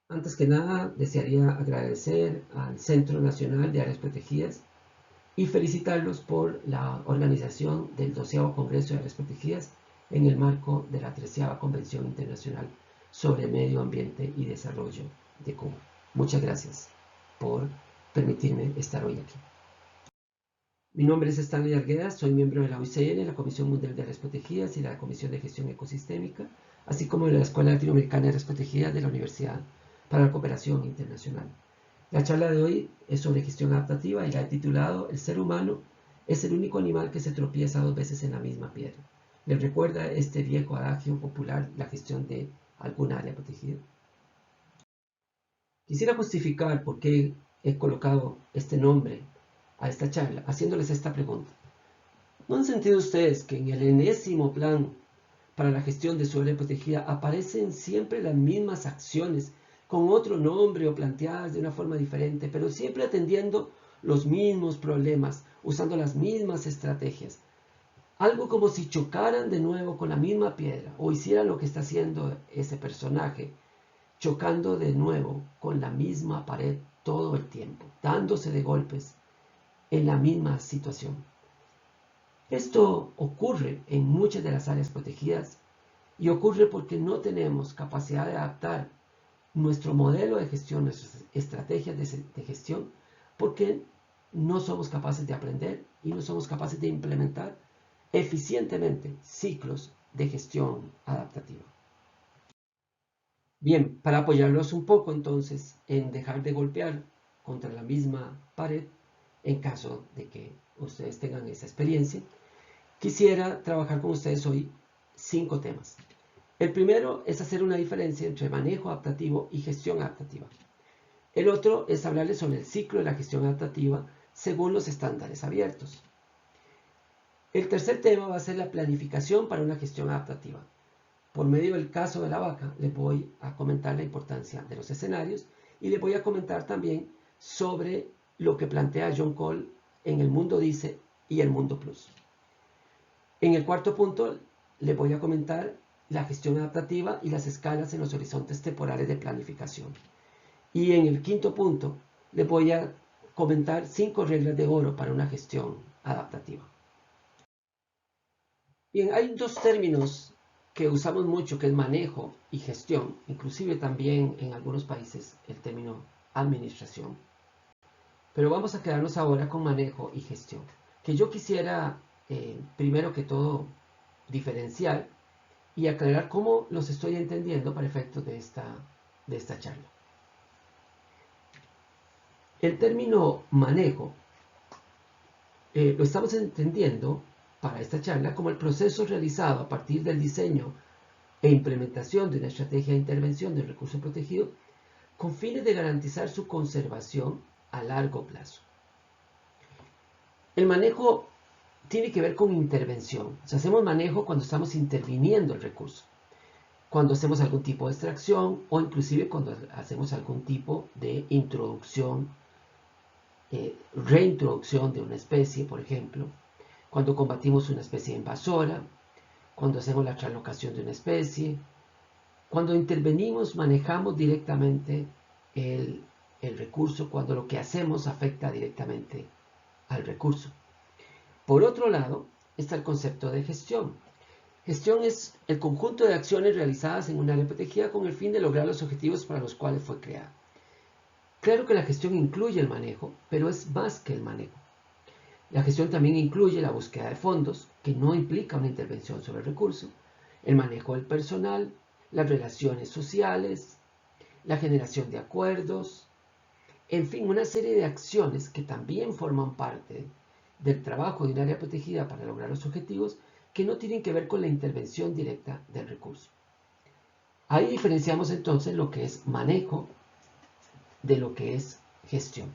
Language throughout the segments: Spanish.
Antes que nada, desearía agradecer al Centro Nacional de Áreas Protegidas y felicitarlos por la organización del 12º Congreso de Áreas Protegidas en el marco de la 13ª Convención Internacional sobre Medio Ambiente y Desarrollo de Cuba. Muchas gracias por permitirme estar hoy aquí. Mi nombre es Stanley Arguedas, soy miembro de la OICN, la Comisión Mundial de Áreas Protegidas y la Comisión de Gestión Ecosistémica, así como de la Escuela Latinoamericana de Áreas Protegidas de la Universidad para la Cooperación Internacional. La charla de hoy es sobre gestión adaptativa y la he titulado El ser humano es el único animal que se tropieza 2 veces en la misma piedra. ¿Les recuerda este viejo adagio popular la gestión de alguna área protegida? Quisiera justificar por qué he colocado este nombre a esta charla, haciéndoles esta pregunta. ¿No han sentido ustedes que en el enésimo plan para la gestión de su área protegida aparecen siempre las mismas acciones con otro nombre o planteadas de una forma diferente, pero siempre atendiendo los mismos problemas, usando las mismas estrategias? Algo como si chocaran de nuevo con la misma piedra o hicieran lo que está haciendo ese personaje, chocando de nuevo con la misma pared todo el tiempo, dándose de golpes en la misma situación. Esto ocurre en muchas de las áreas protegidas y ocurre porque no tenemos capacidad de adaptar nuestro modelo de gestión, nuestras estrategias de gestión, porque no somos capaces de aprender y no somos capaces de implementar eficientemente ciclos de gestión adaptativa. Bien, para apoyarlos un poco entonces en dejar de golpear contra la misma pared, en caso de que ustedes tengan esa experiencia, quisiera trabajar con ustedes hoy 5 temas. El primero es hacer una diferencia entre manejo adaptativo y gestión adaptativa. El otro es hablarles sobre el ciclo de la gestión adaptativa según los estándares abiertos. El tercer tema va a ser la planificación para una gestión adaptativa. Por medio del caso de la vaca, les voy a comentar la importancia de los escenarios y les voy a comentar también sobre lo que plantea John Cole en El Mundo Dice y El Mundo Plus. En el cuarto punto, les voy a comentar la gestión adaptativa y las escalas en los horizontes temporales de planificación. Y en el quinto punto, les voy a comentar 5 reglas de oro para una gestión adaptativa. Bien, hay 2 términos que usamos mucho, que es manejo y gestión, inclusive también en algunos países el término administración. Pero vamos a quedarnos ahora con manejo y gestión, que yo quisiera primero que todo diferenciar y aclarar cómo los estoy entendiendo para efectos de esta charla. El término manejo lo estamos entendiendo para esta charla como el proceso realizado a partir del diseño e implementación de una estrategia de intervención del recurso protegido con fines de garantizar su conservación a largo plazo. El manejo tiene que ver con intervención. O sea, hacemos manejo cuando estamos interviniendo el recurso, cuando hacemos algún tipo de extracción o inclusive cuando hacemos algún tipo de introducción, reintroducción de una especie, por ejemplo, cuando combatimos una especie invasora, cuando hacemos la translocación de una especie, cuando intervenimos, manejamos directamente el recurso, cuando lo que hacemos afecta directamente al recurso. Por otro lado, está el concepto de gestión. Gestión es el conjunto de acciones realizadas en un área protegida con el fin de lograr los objetivos para los cuales fue creada. Claro que la gestión incluye el manejo, pero es más que el manejo. La gestión también incluye la búsqueda de fondos, que no implica una intervención sobre el recurso, el manejo del personal, las relaciones sociales, la generación de acuerdos, en fin, una serie de acciones que también forman parte del trabajo de un área protegida para lograr los objetivos que no tienen que ver con la intervención directa del recurso. Ahí diferenciamos entonces lo que es manejo de lo que es gestión.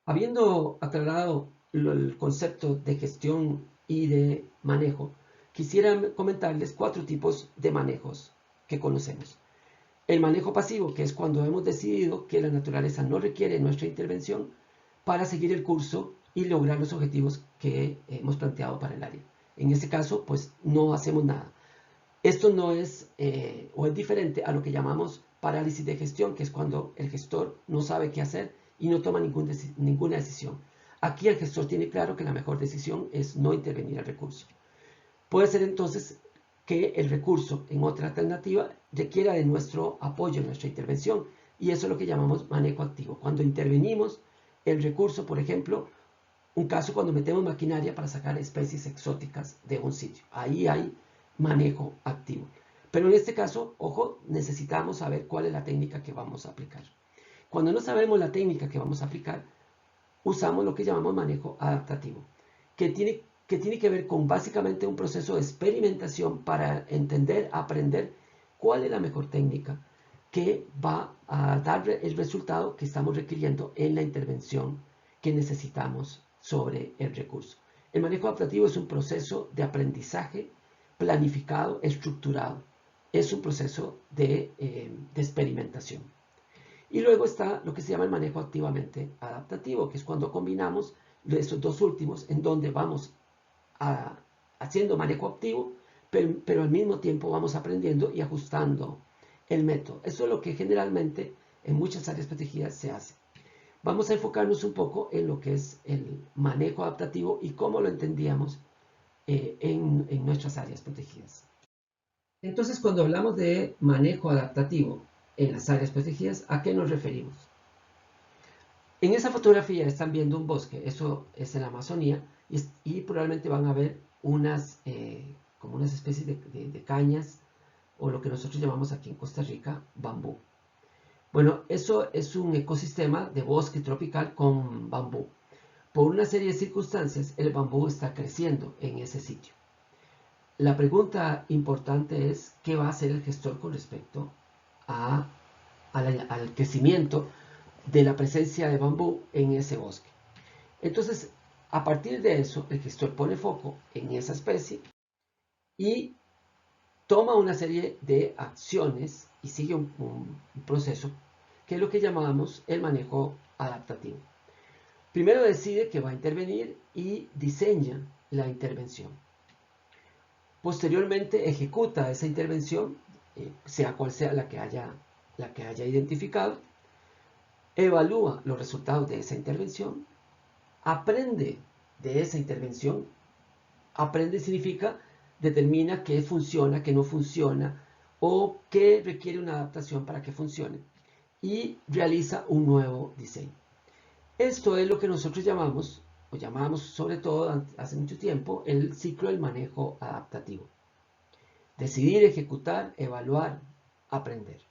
Habiendo aclarado el concepto de gestión y de manejo, quisiera comentarles 4 tipos de manejos que conocemos. El manejo pasivo, que es cuando hemos decidido que la naturaleza no requiere nuestra intervención para seguir el curso y lograr los objetivos que hemos planteado para el área. En este caso, pues no hacemos nada. Esto no es, o es diferente a lo que llamamos parálisis de gestión, que es cuando el gestor no sabe qué hacer y no toma ninguna decisión. Aquí el gestor tiene claro que la mejor decisión es no intervenir el recurso. Puede ser entonces que el recurso en otra alternativa requiera de nuestro apoyo, nuestra intervención, y eso es lo que llamamos manejo activo. Cuando intervenimos el recurso, por ejemplo, un caso cuando metemos maquinaria para sacar especies exóticas de un sitio. Ahí hay manejo activo. Pero en este caso, ojo, necesitamos saber cuál es la técnica que vamos a aplicar. Cuando no sabemos la técnica que vamos a aplicar, usamos lo que llamamos manejo adaptativo, que tiene que ver con básicamente un proceso de experimentación para entender, aprender cuál es la mejor técnica que va a dar el resultado que estamos requiriendo en la intervención que necesitamos sobre el recurso. El manejo adaptativo es un proceso de aprendizaje planificado, estructurado. Es un proceso de experimentación. Y luego está lo que se llama el manejo activamente adaptativo, que es cuando combinamos esos dos últimos, en donde vamos haciendo manejo activo, pero al mismo tiempo vamos aprendiendo y ajustando el método. Eso es lo que generalmente en muchas áreas protegidas se hace. Vamos a enfocarnos un poco en lo que es el manejo adaptativo y cómo lo entendíamos en nuestras áreas protegidas. Entonces, cuando hablamos de manejo adaptativo en las áreas protegidas, ¿a qué nos referimos? En esa fotografía están viendo un bosque, eso es en la Amazonía, y probablemente van a ver como unas especies de cañas, o lo que nosotros llamamos aquí en Costa Rica, bambú. Bueno, eso es un ecosistema de bosque tropical con bambú. Por una serie de circunstancias, el bambú está creciendo en ese sitio. La pregunta importante es, ¿qué va a hacer el gestor con respecto al crecimiento de la presencia de bambú en ese bosque? Entonces, a partir de eso, el gestor pone foco en esa especie y toma una serie de acciones y sigue un proceso que es lo que llamamos el manejo adaptativo. Primero decide que va a intervenir y diseña la intervención. Posteriormente ejecuta esa intervención, sea cual sea la que haya identificado, evalúa los resultados de esa intervención, aprende de esa intervención. Aprende significa determina qué funciona, qué no funciona o qué requiere una adaptación para que funcione y realiza un nuevo diseño. Esto es lo que nosotros llamamos, o llamamos sobre todo hace mucho tiempo, el ciclo del manejo adaptativo. Decidir, ejecutar, evaluar, aprender.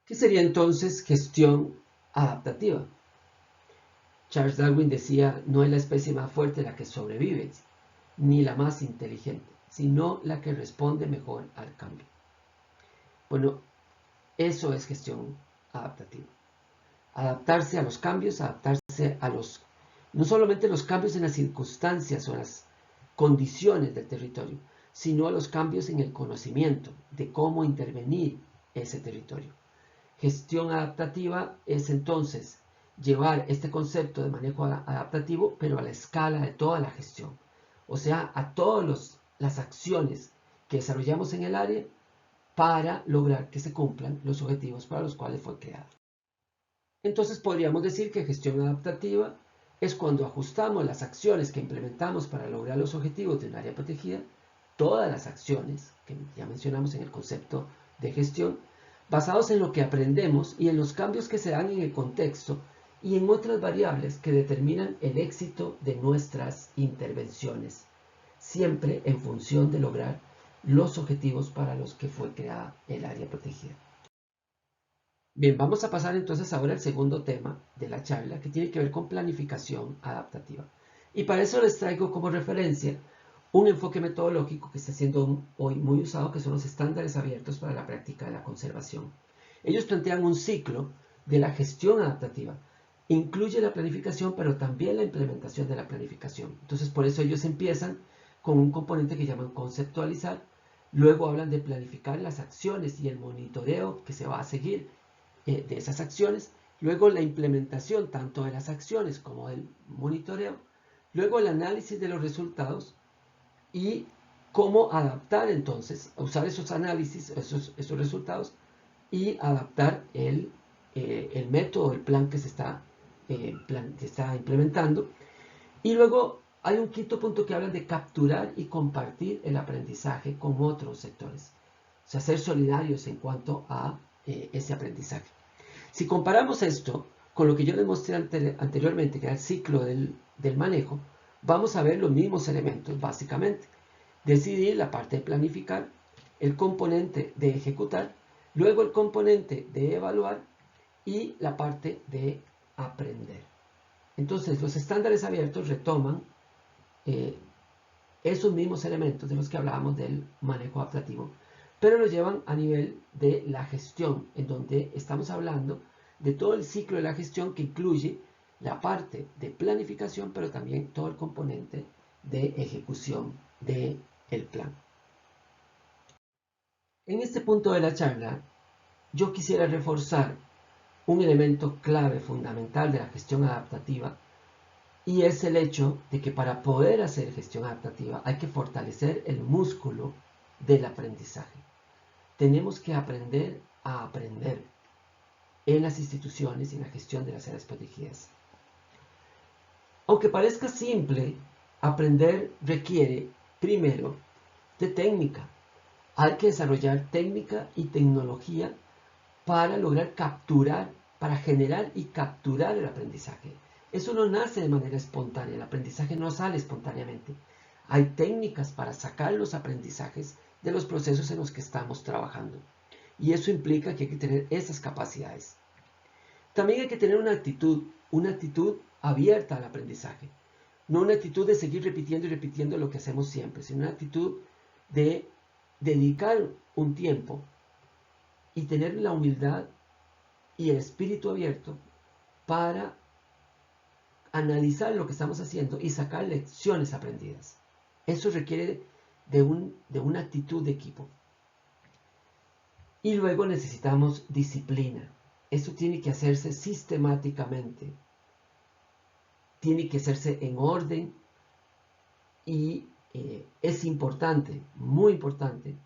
¿Qué sería entonces gestión adaptativa? Charles Darwin decía, no es la especie más fuerte la que sobrevive, ni la más inteligente, sino la que responde mejor al cambio. Bueno, eso es gestión adaptativa. Adaptarse a los cambios, adaptarse a no solamente los cambios en las circunstancias o las condiciones del territorio, sino a los cambios en el conocimiento de cómo intervenir ese territorio. Gestión adaptativa es entonces llevar este concepto de manejo adaptativo, pero a la escala de toda la gestión. O sea, a todas las acciones que desarrollamos en el área para lograr que se cumplan los objetivos para los cuales fue creado. Entonces podríamos decir que gestión adaptativa es cuando ajustamos las acciones que implementamos para lograr los objetivos de un área protegida, todas las acciones que ya mencionamos en el concepto de gestión, basados en lo que aprendemos y en los cambios que se dan en el contexto y en otras variables que determinan el éxito de nuestras intervenciones, siempre en función de lograr los objetivos para los que fue creada el área protegida. Bien, vamos a pasar entonces ahora al segundo tema de la charla, que tiene que ver con planificación adaptativa. Y para eso les traigo como referencia un enfoque metodológico que está siendo hoy muy usado, que son los estándares abiertos para la práctica de la conservación. Ellos plantean un ciclo de la gestión adaptativa. Incluye la planificación, pero también la implementación de la planificación. Entonces, por eso ellos empiezan con un componente que llaman conceptualizar. Luego hablan de planificar las acciones y el monitoreo que se va a seguir de esas acciones. Luego la implementación tanto de las acciones como del monitoreo. Luego el análisis de los resultados y cómo adaptar entonces, usar esos análisis, esos resultados y adaptar el método, el plan que se está, implementando. Y luego hay un quinto punto que habla de capturar y compartir el aprendizaje con otros sectores. O sea, ser solidarios en cuanto a ese aprendizaje. Si comparamos esto con lo que yo les mostré anteriormente, que era el ciclo del manejo, vamos a ver los mismos elementos básicamente. Decidir, la parte de planificar, el componente de ejecutar, luego el componente de evaluar y la parte de aprender. Entonces, los estándares abiertos retoman esos mismos elementos de los que hablábamos del manejo adaptativo, pero lo llevan a nivel de la gestión, en donde estamos hablando de todo el ciclo de la gestión que incluye la parte de planificación, pero también todo el componente de ejecución del plan. En este punto de la charla, yo quisiera reforzar un elemento clave fundamental de la gestión adaptativa, y es el hecho de que para poder hacer gestión adaptativa hay que fortalecer el músculo del aprendizaje. Tenemos que aprender a aprender en las instituciones y en la gestión de las áreas protegidas. Aunque parezca simple, aprender requiere, primero, de técnica. Hay que desarrollar técnica y tecnología para lograr capturar, para generar y capturar el aprendizaje. Eso no nace de manera espontánea, el aprendizaje no sale espontáneamente. Hay técnicas para sacar los aprendizajes de los procesos en los que estamos trabajando. Y eso implica que hay que tener esas capacidades. También hay que tener una actitud abierta al aprendizaje. No una actitud de seguir repitiendo y repitiendo lo que hacemos siempre, sino una actitud de dedicar un tiempo y tener la humildad y el espíritu abierto para analizar lo que estamos haciendo y sacar lecciones aprendidas. Eso requiere de una actitud de equipo. Y luego necesitamos disciplina. Eso tiene que hacerse sistemáticamente. Tiene que hacerse en orden y es importante, muy importante,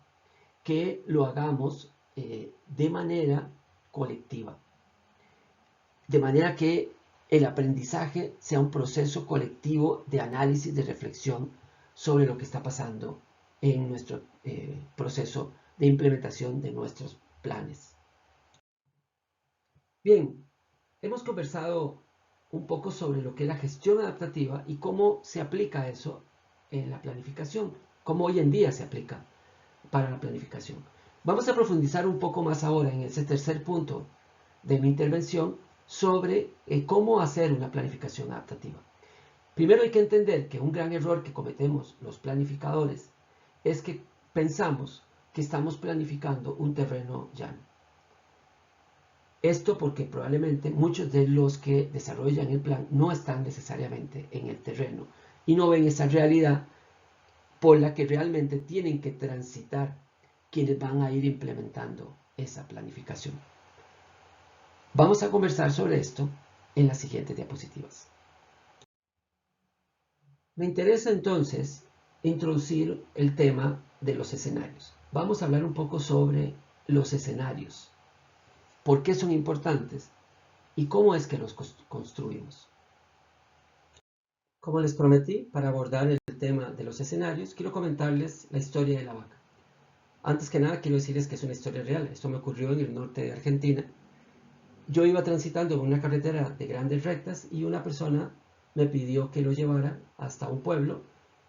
que lo hagamos de manera colectiva. De manera que el aprendizaje sea un proceso colectivo de análisis, de reflexión sobre lo que está pasando en nuestro proceso de implementación de nuestros planes. Bien, hemos conversado un poco sobre lo que es la gestión adaptativa y cómo se aplica eso en la planificación, cómo hoy en día se aplica para la planificación. Vamos a profundizar un poco más ahora en ese tercer punto de mi intervención sobre cómo hacer una planificación adaptativa. Primero hay que entender que un gran error que cometemos los planificadores es que pensamos que estamos planificando un terreno llano. Esto porque probablemente muchos de los que desarrollan el plan no están necesariamente en el terreno y no ven esa realidad por la que realmente tienen que transitar quienes van a ir implementando esa planificación. Vamos a conversar sobre esto en las siguientes diapositivas. Me interesa entonces introducir el tema de los escenarios. Vamos a hablar un poco sobre los escenarios, por qué son importantes y cómo es que los construimos. Como les prometí, para abordar el tema de los escenarios, quiero comentarles la historia de la vaca. Antes que nada, quiero decirles que es una historia real. Esto me ocurrió en el norte de Argentina. Yo iba transitando en una carretera de grandes rectas y una persona me pidió que lo llevara hasta un pueblo,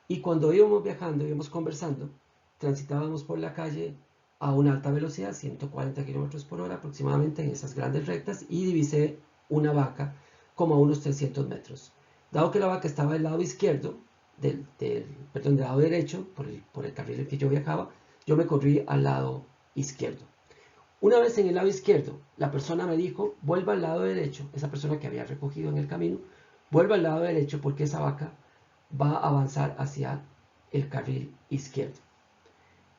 y cuando íbamos viajando, íbamos conversando, transitábamos por la calle a una alta velocidad, 140 km por hora aproximadamente en esas grandes rectas, y divisé una vaca como a unos 300 metros. Dado que la vaca estaba del lado izquierdo, del lado derecho, por el carril en que yo viajaba, yo me corrí al lado izquierdo. Una vez en el lado izquierdo, la persona me dijo, vuelva al lado derecho, esa persona que había recogido en el camino, vuelva al lado derecho porque esa vaca va a avanzar hacia el carril izquierdo.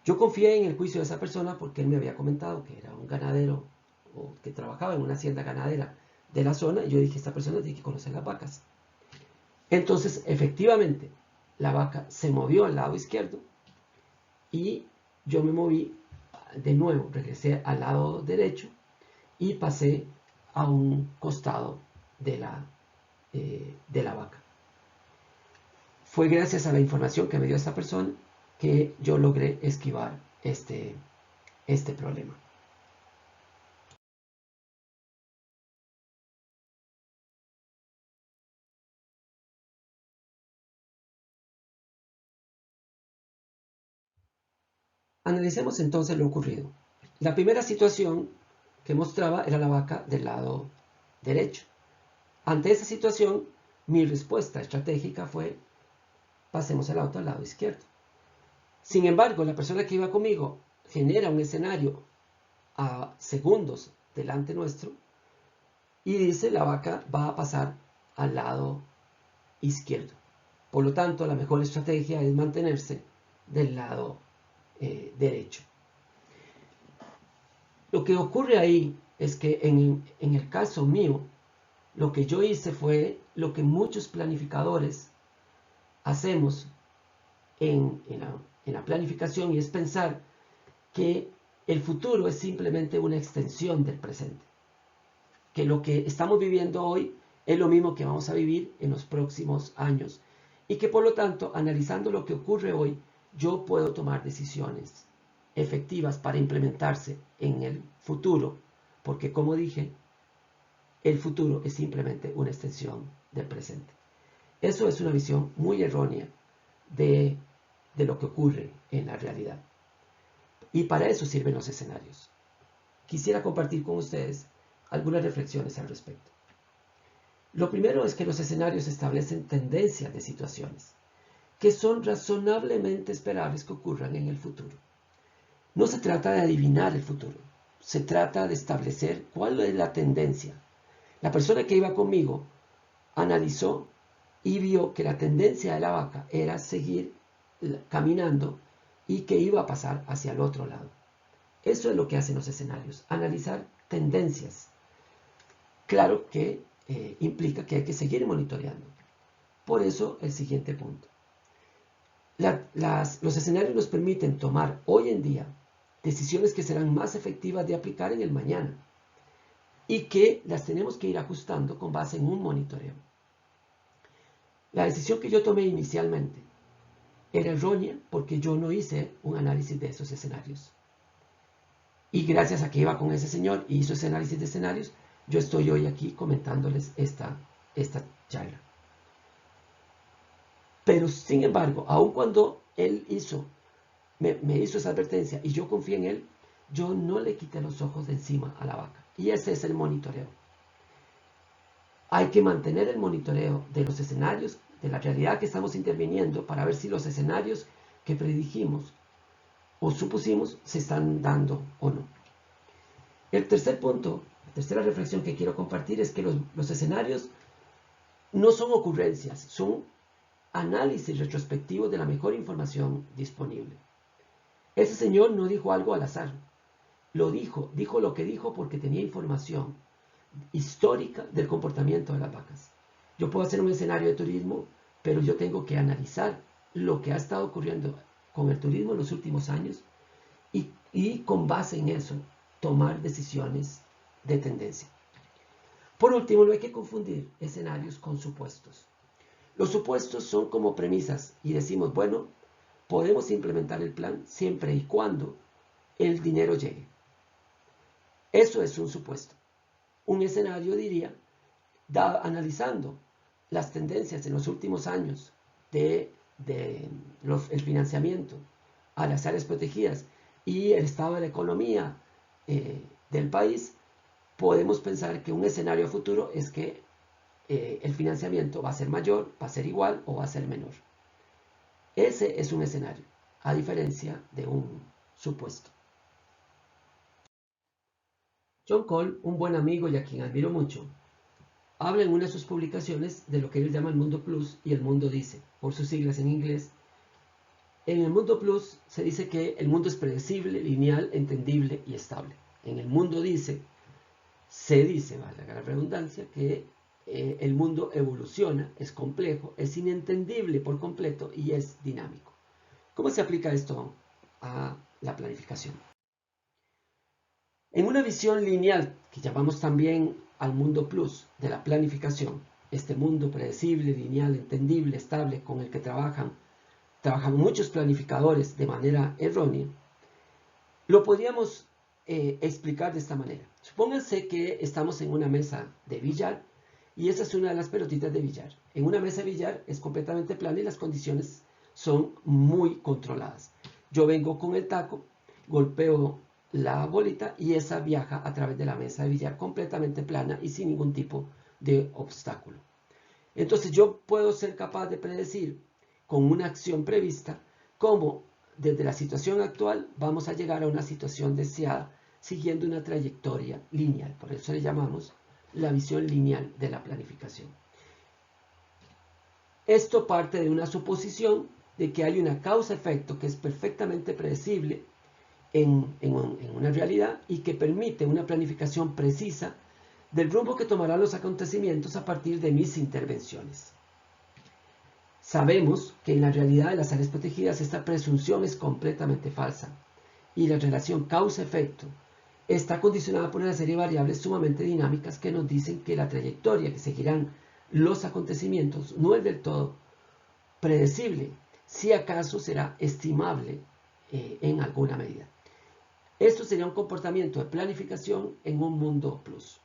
Yo confié en el juicio de esa persona porque él me había comentado que era un ganadero o que trabajaba en una hacienda ganadera de la zona, y yo dije, esta persona tiene que conocer las vacas. Entonces, efectivamente, la vaca se movió al lado izquierdo y yo me moví de nuevo, regresé al lado derecho y pasé a un costado de la vaca. Fue gracias a la información que me dio esta persona que yo logré esquivar este problema. Analicemos entonces lo ocurrido. La primera situación que mostraba era la vaca del lado derecho. Ante esa situación, mi respuesta estratégica fue: pasemos el auto al lado izquierdo. Sin embargo, la persona que iba conmigo genera un escenario a segundos delante nuestro y dice: la vaca va a pasar al lado izquierdo. Por lo tanto, la mejor estrategia es mantenerse del lado derecho. Lo que ocurre ahí es que en el caso mío, lo que yo hice fue lo que muchos planificadores hacemos en la planificación, y es pensar que el futuro es simplemente una extensión del presente. Que lo que estamos viviendo hoy es lo mismo que vamos a vivir en los próximos años. Y que por lo tanto, analizando lo que ocurre hoy, yo puedo tomar decisiones efectivas para implementarse en el futuro. Porque como dije, el futuro es simplemente una extensión del presente. Eso es una visión muy errónea de lo que ocurre en la realidad. Y para eso sirven los escenarios. Quisiera compartir con ustedes algunas reflexiones al respecto. Lo primero es que los escenarios establecen tendencias de situaciones que son razonablemente esperables que ocurran en el futuro. No se trata de adivinar el futuro, se trata de establecer cuál es la tendencia. La persona que iba conmigo analizó y vio que la tendencia de la vaca era seguir caminando y que iba a pasar hacia el otro lado. Eso es lo que hacen los escenarios, analizar tendencias. Claro que implica que hay que seguir monitoreando. Por eso el siguiente punto. Los escenarios nos permiten tomar hoy en día decisiones que serán más efectivas de aplicar en el mañana y que las tenemos que ir ajustando con base en un monitoreo. La decisión que yo tomé inicialmente era errónea porque yo no hice un análisis de esos escenarios. Y gracias a que iba con ese señor y hizo ese análisis de escenarios, yo estoy hoy aquí comentándoles esta charla. Pero sin embargo, aun cuando él me hizo esa advertencia y yo confié en él, yo no le quité los ojos de encima a la vaca. Y ese es el monitoreo. Hay que mantener el monitoreo de los escenarios, de la realidad que estamos interviniendo, para ver si los escenarios que predijimos o supusimos se están dando o no. El tercer punto, la tercera reflexión que quiero compartir es que los escenarios no son ocurrencias, son análisis retrospectivo de la mejor información disponible. Ese señor no dijo algo al azar, dijo lo que dijo porque tenía información histórica del comportamiento de las vacas. Yo puedo hacer un escenario de turismo, pero yo tengo que analizar lo que ha estado ocurriendo con el turismo en los últimos años y con base en eso tomar decisiones de tendencia. Por último, no hay que confundir escenarios con supuestos. Los supuestos son como premisas y decimos, bueno, podemos implementar el plan siempre y cuando el dinero llegue. Eso es un supuesto. Un escenario diría, analizando las tendencias en los últimos años del financiamiento a las áreas protegidas y el estado de la economía del país, podemos pensar que un escenario futuro es que el financiamiento va a ser mayor, va a ser igual o va a ser menor. Ese es un escenario, a diferencia de un supuesto. John Cole, un buen amigo y a quien admiro mucho, habla en una de sus publicaciones de lo que él llama el mundo plus y el mundo dice, por sus siglas en inglés. En el mundo plus se dice que el mundo es predecible, lineal, entendible y estable. En el mundo se dice, valga la redundancia, que el mundo evoluciona, es complejo, es inentendible por completo y es dinámico. ¿Cómo se aplica esto a la planificación. En una visión lineal, que llamamos también al mundo plus de la planificación, este mundo predecible, lineal, entendible, estable, con el que trabajan muchos planificadores de manera errónea, lo podríamos explicar de esta manera. Supónganse que estamos en una mesa de billar y esa es una de las pelotitas de billar. En una mesa de billar es completamente plana y las condiciones son muy controladas. Yo vengo con el taco, golpeo la bolita y esa viaja a través de la mesa de billar completamente plana y sin ningún tipo de obstáculo. Entonces yo puedo ser capaz de predecir con una acción prevista cómo desde la situación actual vamos a llegar a una situación deseada siguiendo una trayectoria lineal. Por eso le llamamos la visión lineal de la planificación. Esto parte de una suposición de que hay una causa-efecto que es perfectamente predecible en una realidad y que permite una planificación precisa del rumbo que tomarán los acontecimientos a partir de mis intervenciones. Sabemos que en la realidad de las áreas protegidas esta presunción es completamente falsa y la relación causa-efecto está condicionada por una serie de variables sumamente dinámicas que nos dicen que la trayectoria que seguirán los acontecimientos no es del todo predecible, si acaso será estimable en alguna medida. Esto sería un comportamiento de planificación en un mundo plus.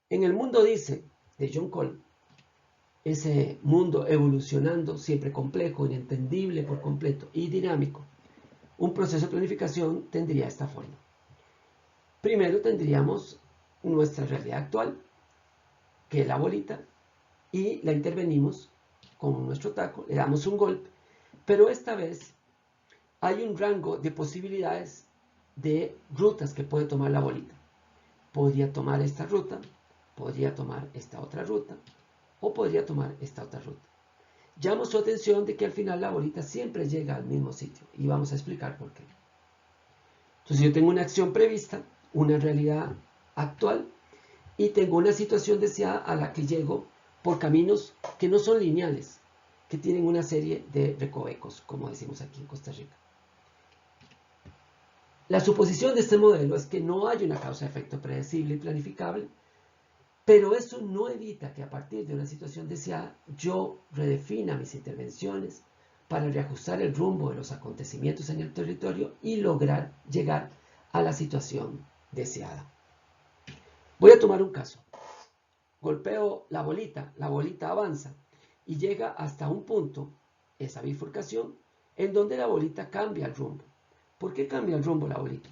En el mundo dice de John Cole, ese mundo evolucionando, siempre complejo, inentendible por completo y dinámico, un proceso de planificación tendría esta forma. Primero tendríamos nuestra realidad actual, que es la bolita, y la intervenimos con nuestro taco, le damos un golpe, pero esta vez hay un rango de posibilidades de rutas que puede tomar la bolita. Podría tomar esta ruta, podría tomar esta otra ruta, o podría tomar esta otra ruta. Llamo su atención de que al final la bolita siempre llega al mismo sitio, y vamos a explicar por qué. Entonces yo tengo una acción prevista, una realidad actual, y tengo una situación deseada a la que llego por caminos que no son lineales, que tienen una serie de recovecos, como decimos aquí en Costa Rica. La suposición de este modelo es que no hay una causa-efecto predecible y planificable, pero eso no evita que a partir de una situación deseada yo redefina mis intervenciones para reajustar el rumbo de los acontecimientos en el territorio y lograr llegar a la situación deseada. Voy a tomar un caso. Golpeo la bolita avanza y llega hasta un punto, esa bifurcación, en donde la bolita cambia el rumbo. ¿Por qué cambia el rumbo la bolita?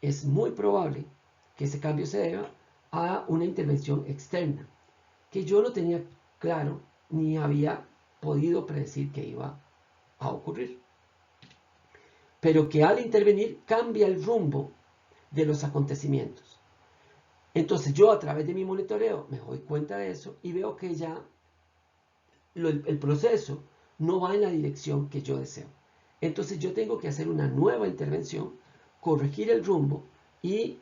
Es muy probable que ese cambio se deba a una intervención externa, que yo no tenía claro ni había podido predecir que iba a ocurrir. Pero que al intervenir cambia el rumbo de los acontecimientos. Entonces yo a través de mi monitoreo me doy cuenta de eso y veo que ya el proceso no va en la dirección que yo deseo. Entonces yo tengo que hacer una nueva intervención, corregir el rumbo y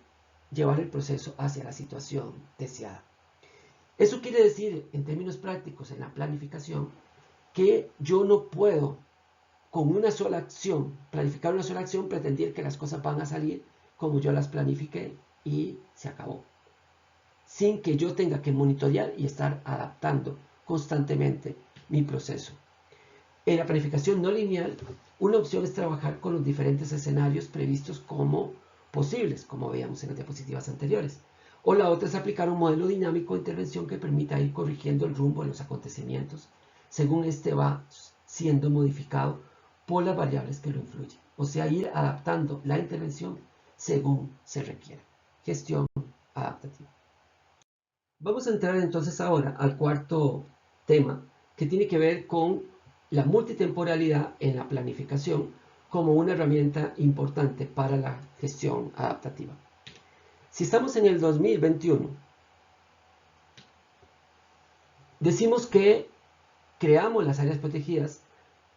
llevar el proceso hacia la situación deseada. Eso quiere decir, en términos prácticos, en la planificación, que yo no puedo con una sola acción, planificar una sola acción, pretender que las cosas van a salir como yo las planifiqué y se acabó. Sin que yo tenga que monitorear y estar adaptando constantemente mi proceso. En la planificación no lineal, una opción es trabajar con los diferentes escenarios previstos como posibles, como veíamos en las diapositivas anteriores. O la otra es aplicar un modelo dinámico de intervención que permita ir corrigiendo el rumbo de los acontecimientos según este va siendo modificado por las variables que lo influyen. O sea, ir adaptando la intervención según se requiera. Gestión adaptativa. Vamos a entrar entonces ahora al cuarto tema, que tiene que ver con la multitemporalidad en la planificación como una herramienta importante para la gestión adaptativa. Si estamos en el 2021, decimos que creamos las áreas protegidas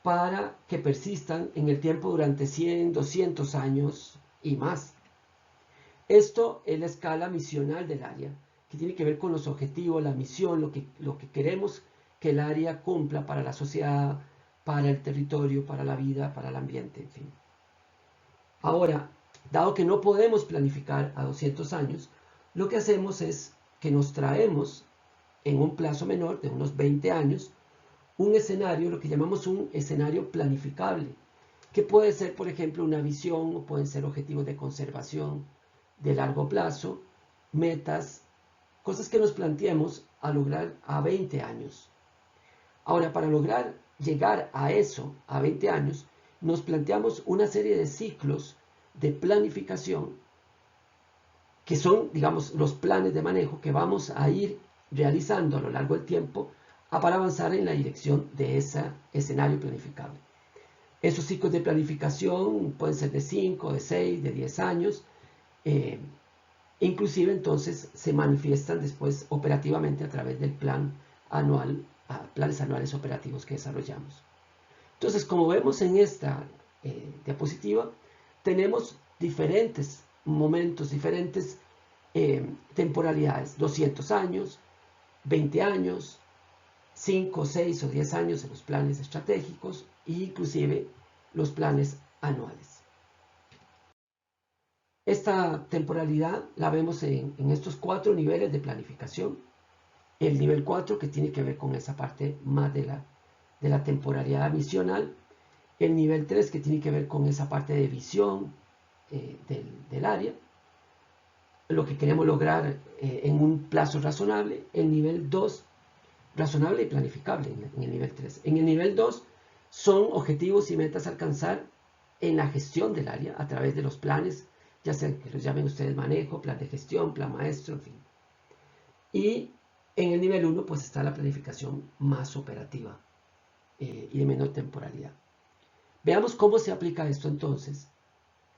para que persistan en el tiempo durante 100, 200 años y más. Esto es la escala misional del área, que tiene que ver con los objetivos, la misión, lo que queremos que el área cumpla para la sociedad, para el territorio, para la vida, para el ambiente, en fin. Ahora, dado que no podemos planificar a 200 años, lo que hacemos es que nos traemos en un plazo menor de unos 20 años un escenario, lo que llamamos un escenario planificable, que puede ser, por ejemplo, una visión o pueden ser objetivos de conservación de largo plazo, metas, cosas que nos planteemos a lograr a 20 años. Ahora, para lograr llegar a eso, a 20 años, nos planteamos una serie de ciclos de planificación que son, digamos, los planes de manejo que vamos a ir realizando a lo largo del tiempo para avanzar en la dirección de ese escenario planificable. Esos ciclos de planificación pueden ser de 5, de 6, de 10 años. Inclusive entonces se manifiestan después operativamente a través del plan anual, planes anuales operativos que desarrollamos. Entonces, como vemos en esta diapositiva, tenemos diferentes momentos, diferentes temporalidades, 200 años, 20 años, 5, 6 o 10 años en los planes estratégicos e inclusive los planes anuales. Esta temporalidad la vemos en estos 4 niveles de planificación. El nivel 4 que tiene que ver con esa parte más de la temporalidad misional. El nivel 3 que tiene que ver con esa parte de visión del área. Lo que queremos lograr en un plazo razonable. El nivel 2, razonable y planificable en el nivel 3. En el nivel 2 son objetivos y metas a alcanzar en la gestión del área a través de los planes, ya sea que los llamen ustedes manejo, plan de gestión, plan maestro, en fin. Y en el nivel 1 pues está la planificación más operativa y de menor temporalidad. Veamos cómo se aplica esto entonces,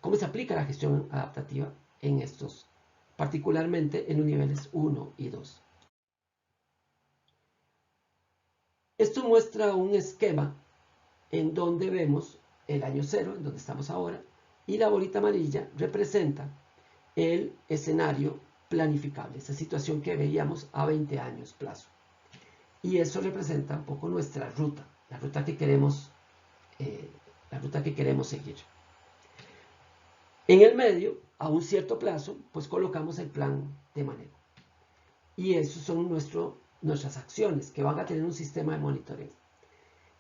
cómo se aplica la gestión adaptativa en estos, particularmente en los niveles 1 y 2. Esto muestra un esquema en donde vemos el año 0, en donde estamos ahora, y la bolita amarilla representa el escenario planificable, esa situación que veíamos a 20 años plazo. Y eso representa un poco nuestra ruta, la ruta que queremos seguir. En el medio, a un cierto plazo, pues colocamos el plan de manejo. Y esos son nuestras acciones que van a tener un sistema de monitoreo.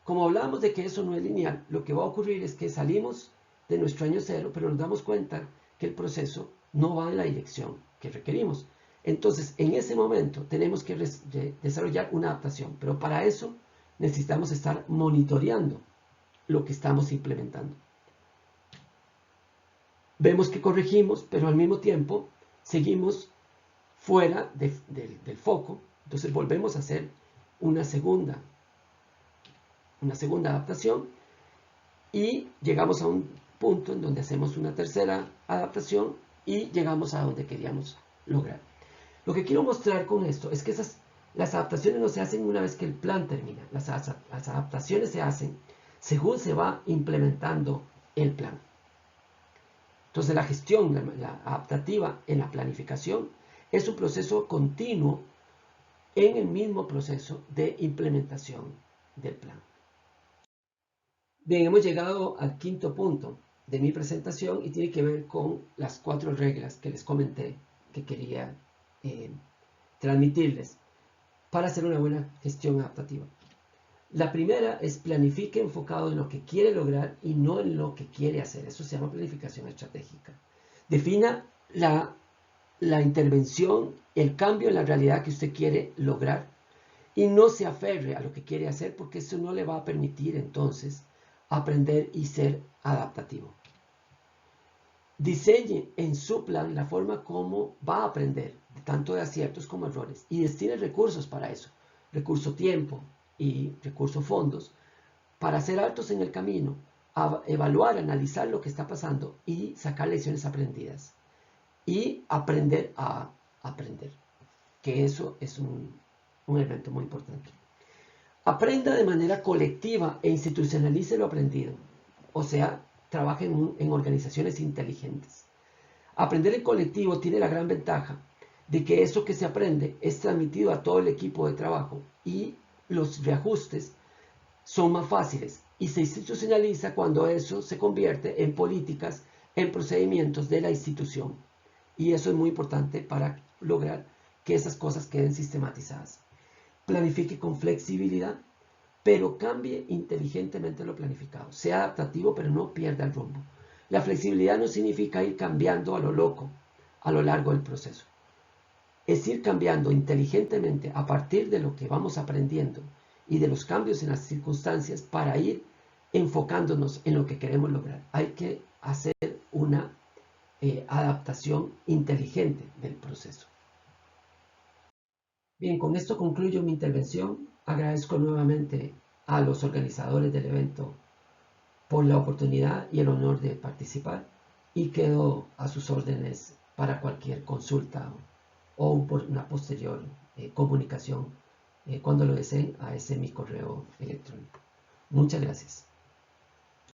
Como hablábamos de que eso no es lineal, lo que va a ocurrir es que salimos de nuestro año 0, pero nos damos cuenta que el proceso no va en la dirección que requerimos. Entonces, en ese momento tenemos que desarrollar una adaptación, pero para eso necesitamos estar monitoreando lo que estamos implementando. Vemos que corregimos, pero al mismo tiempo seguimos fuera del foco, entonces volvemos a hacer una segunda adaptación y llegamos a un punto en donde hacemos una tercera adaptación y llegamos a donde queríamos lograr. Lo que quiero mostrar con esto es que las adaptaciones no se hacen una vez que el plan termina. Las adaptaciones se hacen según se va implementando el plan. Entonces la gestión, la adaptativa en la planificación es un proceso continuo en el mismo proceso de implementación del plan. Bien, hemos llegado al quinto punto de mi presentación y tiene que ver con las 4 reglas que les comenté que quería transmitirles para hacer una buena gestión adaptativa. La primera es planifique enfocado en lo que quiere lograr y no en lo que quiere hacer. Eso se llama planificación estratégica. Defina la intervención, el cambio en la realidad que usted quiere lograr y no se aferre a lo que quiere hacer porque eso no le va a permitir entonces aprender y ser adaptativo. Diseñe en su plan la forma como va a aprender, tanto de aciertos como errores, y destine recursos para eso, recurso tiempo y recurso fondos, para hacer altos en el camino, evaluar, analizar lo que está pasando y sacar lecciones aprendidas. Y aprender a aprender, que eso es un elemento muy importante. Aprenda de manera colectiva e institucionalice lo aprendido. O sea, trabaje en organizaciones inteligentes. Aprender en colectivo tiene la gran ventaja de que eso que se aprende es transmitido a todo el equipo de trabajo y los reajustes son más fáciles y se institucionaliza cuando eso se convierte en políticas, en procedimientos de la institución. Y eso es muy importante para lograr que esas cosas queden sistematizadas. Planifique con flexibilidad, pero cambie inteligentemente lo planificado. Sea adaptativo, pero no pierda el rumbo. La flexibilidad no significa ir cambiando a lo loco a lo largo del proceso. Es ir cambiando inteligentemente a partir de lo que vamos aprendiendo y de los cambios en las circunstancias para ir enfocándonos en lo que queremos lograr. Hay que hacer una adaptación inteligente del proceso. Bien, con esto concluyo mi intervención. Agradezco nuevamente a los organizadores del evento por la oportunidad y el honor de participar y quedo a sus órdenes para cualquier consulta o por una posterior comunicación cuando lo deseen a ese mi correo electrónico. Muchas gracias.